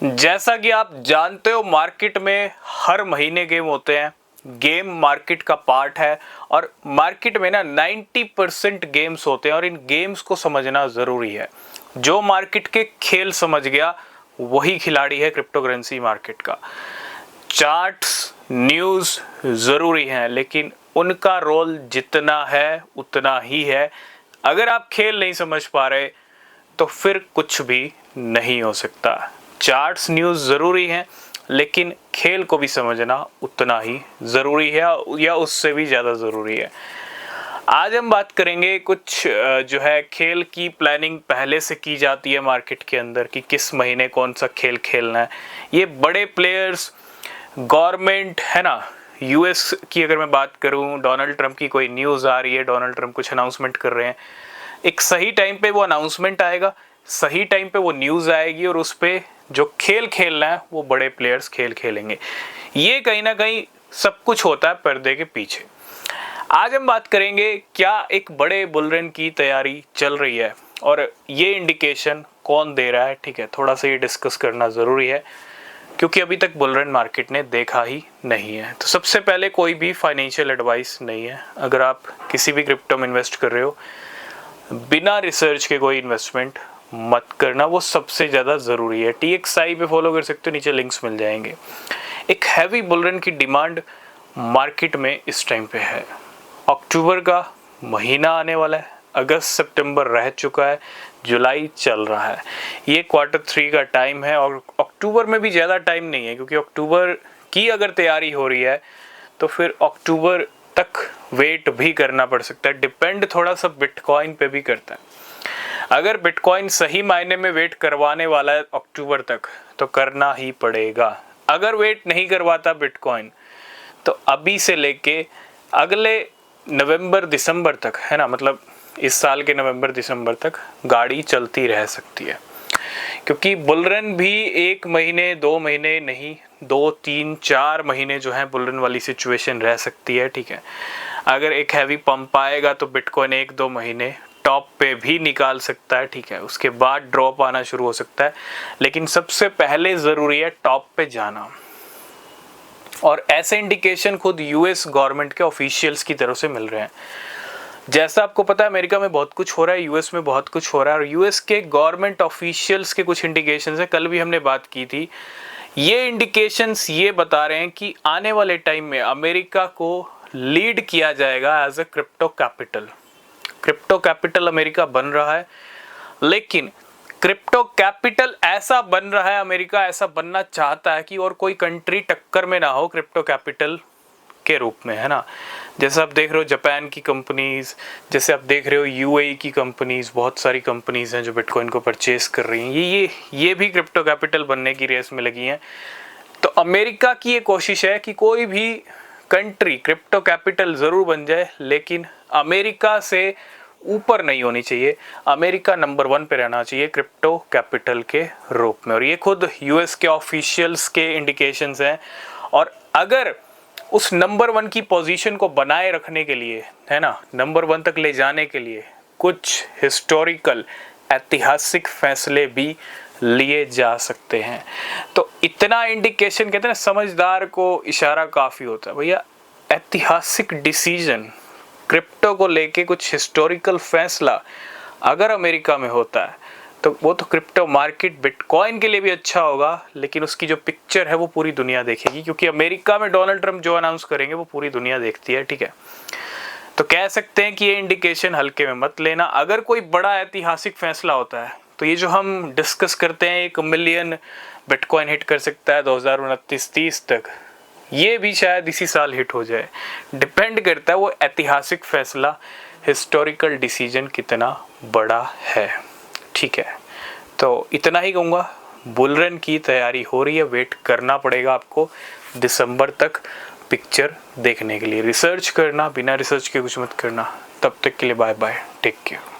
जैसा कि आप जानते हो मार्केट में हर महीने गेम होते हैं। गेम मार्केट का पार्ट है और मार्केट में ना 90% गेम्स होते हैं और इन गेम्स को समझना ज़रूरी है। जो मार्केट के खेल समझ गया वही खिलाड़ी है क्रिप्टो करेंसी मार्केट का। चार्ट्स, न्यूज़ ज़रूरी हैं लेकिन उनका रोल जितना है उतना ही है। अगर आप खेल नहीं समझ पा रहे तो फिर कुछ भी नहीं हो सकता। चार्ट्स, न्यूज़ ज़रूरी हैं लेकिन खेल को भी समझना उतना ही ज़रूरी है या उससे भी ज़्यादा ज़रूरी है। आज हम बात करेंगे कुछ जो है खेल की प्लानिंग पहले से की जाती है मार्केट के अंदर कि किस महीने कौन सा खेल खेलना है। ये बड़े प्लेयर्स, गवर्नमेंट है ना, यूएस की अगर मैं बात करूं, डोनाल्ड ट्रंप की कोई न्यूज़ आ रही है, डोनाल्ड ट्रंप कुछ अनाउंसमेंट कर रहे हैं, एक सही टाइम पे वो अनाउंसमेंट आएगा, सही टाइम पे वो न्यूज़ आएगी और उस पर जो खेल खेलना है वो बड़े प्लेयर्स खेल खेलेंगे। ये कहीं ना कहीं सब कुछ होता है पर्दे के पीछे। आज हम बात करेंगे क्या एक बड़े बुल रन की तैयारी चल रही है और ये इंडिकेशन कौन दे रहा है। ठीक है, थोड़ा सा ये डिस्कस करना ज़रूरी है क्योंकि अभी तक बुल रन मार्केट ने देखा ही नहीं है। तो सबसे पहले कोई भी फाइनेंशियल एडवाइस नहीं है। अगर आप किसी भी क्रिप्टो में इन्वेस्ट कर रहे हो, बिना रिसर्च के कोई इन्वेस्टमेंट मत करना, वो सबसे ज़्यादा ज़रूरी है। TXI पे फॉलो कर सकते हो, नीचे लिंक्स मिल जाएंगे। एक हैवी बुल रन की डिमांड मार्केट में इस टाइम पे है। अक्टूबर का महीना आने वाला है, अगस्त सितंबर रह चुका है, जुलाई चल रहा है, ये Q3 का टाइम है और अक्टूबर में भी ज़्यादा टाइम नहीं है क्योंकि अक्टूबर की अगर तैयारी हो रही है तो फिर अक्टूबर तक वेट भी करना पड़ सकता है। डिपेंड थोड़ा सा बिटकॉइन पे भी करता है। अगर बिटकॉइन सही मायने में वेट करवाने वाला है अक्टूबर तक तो करना ही पड़ेगा। अगर वेट नहीं करवाता बिटकॉइन तो अभी से लेके अगले नवंबर दिसंबर तक, है ना, मतलब इस साल के नवंबर दिसंबर तक गाड़ी चलती रह सकती है क्योंकि बुल रन भी 1 महीने 2 महीने नहीं, 2 3 4 महीने जो है बुल रन वाली सिचुएशन रह सकती है। ठीक है, अगर एक हैवी पंप आएगा तो बिटकॉइन 1-2 महीने टॉप पे भी निकाल सकता है। ठीक है, उसके बाद ड्रॉप आना शुरू हो सकता है लेकिन सबसे पहले ज़रूरी है टॉप पे जाना और ऐसे इंडिकेशन खुद यूएस गवर्नमेंट के ऑफिशियल्स की तरफ से मिल रहे हैं। जैसा आपको पता है अमेरिका में बहुत कुछ हो रहा है, यूएस में बहुत कुछ हो रहा है और यूएस के गवर्नमेंट ऑफिशियल्स के कुछ इंडिकेशंस हैं, कल भी हमने बात की थी। ये इंडिकेशंस ये बता रहे हैं कि आने वाले टाइम में अमेरिका को लीड किया जाएगा as a crypto capital. Crypto capital America बन रहा है लेकिन क्रिप्टो कैपिटल ऐसा बन रहा है, अमेरिका ऐसा बनना चाहता है कि और कोई कंट्री टक्कर में ना हो क्रिप्टो कैपिटल के रूप में, है ना। जैसे आप देख रहे हो जापान की कंपनीज, जैसे आप देख रहे हो यूएई की कंपनीज, बहुत सारी कंपनीज हैं जो बिटकॉइन को परचेज कर रही हैं। ये भी क्रिप्टो कैपिटल बनने की रेस में लगी हैं। तो अमेरिका की ये कोशिश है कि कोई भी कंट्री क्रिप्टो कैपिटल ज़रूर बन जाए लेकिन अमेरिका से ऊपर नहीं होनी चाहिए। अमेरिका नंबर 1 पे रहना चाहिए क्रिप्टो कैपिटल के रूप में और ये खुद यूएस के ऑफिशियल्स के इंडिकेशंस हैं। और अगर उस नंबर 1 की पोजीशन को बनाए रखने के लिए, है ना, नंबर 1 तक ले जाने के लिए कुछ हिस्टोरिकल ऐतिहासिक फैसले भी लिए जा सकते हैं। तो इतना इंडिकेशन, कहते हैं ना, समझदार को इशारा काफ़ी होता है। भैया ऐतिहासिक डिसीजन क्रिप्टो को लेके कुछ हिस्टोरिकल फैसला अगर अमेरिका में होता है तो वो तो क्रिप्टो मार्केट बिटकॉइन के लिए भी अच्छा होगा लेकिन उसकी जो पिक्चर है वो पूरी दुनिया देखेगी क्योंकि अमेरिका में डोनाल्ड ट्रंप जो अनाउंस करेंगे वो पूरी दुनिया देखती है। ठीक है, तो कह सकते हैं कि ये इंडिकेशन हल्के में मत लेना। अगर कोई बड़ा ऐतिहासिक फैसला होता है तो ये जो हम डिस्कस करते हैं 1 मिलियन बिटकॉइन हिट कर सकता है 2029-30 तक, ये भी शायद इसी साल हिट हो जाए। डिपेंड करता है वो ऐतिहासिक फैसला, हिस्टोरिकल डिसीजन कितना बड़ा है। ठीक है, तो इतना ही कहूँगा। बुल रन की तैयारी हो रही है, वेट करना पड़ेगा आपको दिसंबर तक पिक्चर देखने के लिए। रिसर्च करना, बिना रिसर्च के कुछ मत करना। तब तक के लिए बाय बाय, टेक केयर।